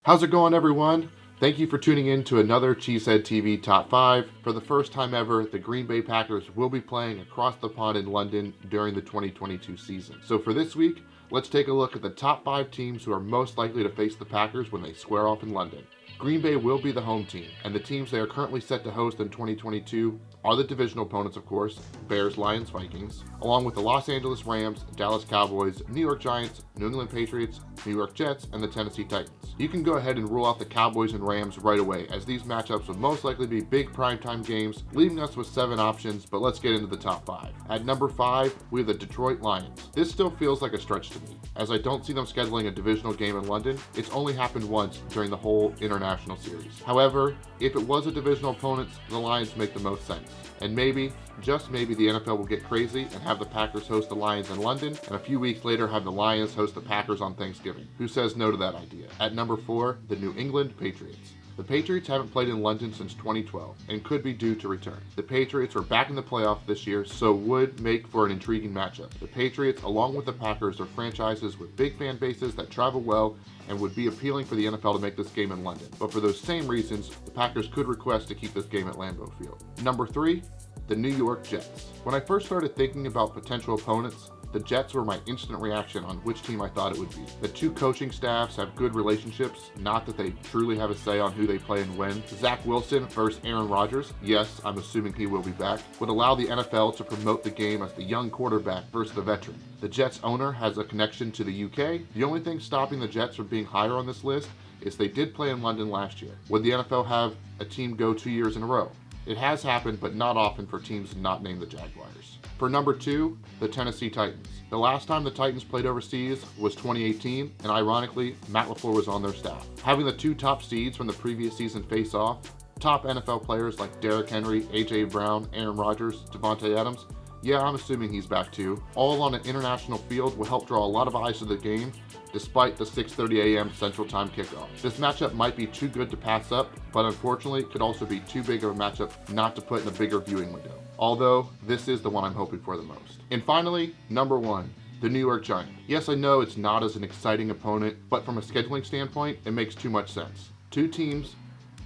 How's it going, everyone? Thank you for tuning in to another Cheesehead TV Top 5. For the first time ever, the Green Bay Packers will be playing across the pond in London during the 2022 season. So for this week, let's take a look at the top 5 teams who are most likely to face the Packers when they square off in London. Green Bay will be the home team, and the teams they are currently set to host in 2022 are the divisional opponents, of course, Bears, Lions, Vikings, along with the Los Angeles Rams, Dallas Cowboys, New York Giants, New England Patriots, New York Jets, and the Tennessee Titans. You can go ahead and rule out the Cowboys and Rams right away, as these matchups will most likely be big primetime games, leaving us with 7 options, but let's get into the top 5. At number 5, we have the Detroit Lions. This still feels like a stretch to me, as I don't see them scheduling a divisional game in London. It's only happened once during the whole international series. However, if it was a divisional opponent, the Lions make the most sense. And maybe, just maybe, the NFL will get crazy and have the Packers host the Lions in London, and a few weeks later have the Lions host the Packers on Thanksgiving. Who says no to that idea? At number 4, the New England Patriots. The Patriots haven't played in London since 2012 and could be due to return. The Patriots are back in the playoff this year, so would make for an intriguing matchup. The Patriots, along with the Packers, are franchises with big fan bases that travel well and would be appealing for the NFL to make this game in London. But for those same reasons, the Packers could request to keep this game at Lambeau Field. Number 3, the New York Jets. When I first started thinking about potential opponents, the Jets were my instant reaction on which team I thought it would be. The two coaching staffs have good relationships, not that they truly have a say on who they play and when. Zach Wilson versus Aaron Rodgers, yes, I'm assuming he will be back, would allow the NFL to promote the game as the young quarterback versus the veteran. The Jets owner has a connection to the UK. The only thing stopping the Jets from being higher on this list is they did play in London last year. Would the NFL have a team go 2 years in a row? It has happened, but not often for teams not named the Jaguars. For number 2, the Tennessee Titans. The last time the Titans played overseas was 2018, and ironically, Matt LaFleur was on their staff. Having the 2 top seeds from the previous season face off, top NFL players like Derrick Henry, A.J. Brown, Aaron Rodgers, Devontae Adams, yeah, I'm assuming he's back too, all on an international field will help draw a lot of eyes to the game, despite the 6:30 a.m. Central Time kickoff. This matchup might be too good to pass up, but unfortunately it could also be too big of a matchup not to put in a bigger viewing window. Although, this is the one I'm hoping for the most. And finally, number 1, the New York Giants. Yes, I know it's not as an exciting opponent, but from a scheduling standpoint, it makes too much sense. 2 teams,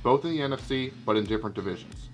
both in the NFC, but in different divisions.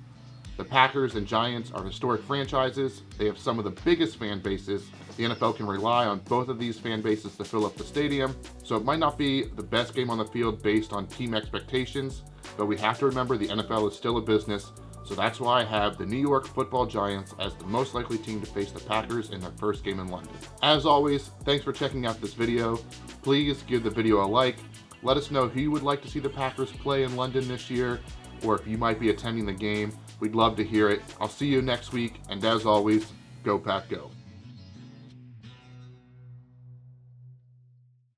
The Packers and Giants are historic franchises. They have some of the biggest fan bases. The NFL can rely on both of these fan bases to fill up the stadium, so it might not be the best game on the field based on team expectations, but we have to remember the NFL is still a business, so that's why I have the New York Football Giants as the most likely team to face the Packers in their first game in London. As always, thanks for checking out this video. Please give the video a like. Let us know who you would like to see the Packers play in London this year, or if you might be attending the game. We'd love to hear it. I'll see you next week, and as always, go Pack Go.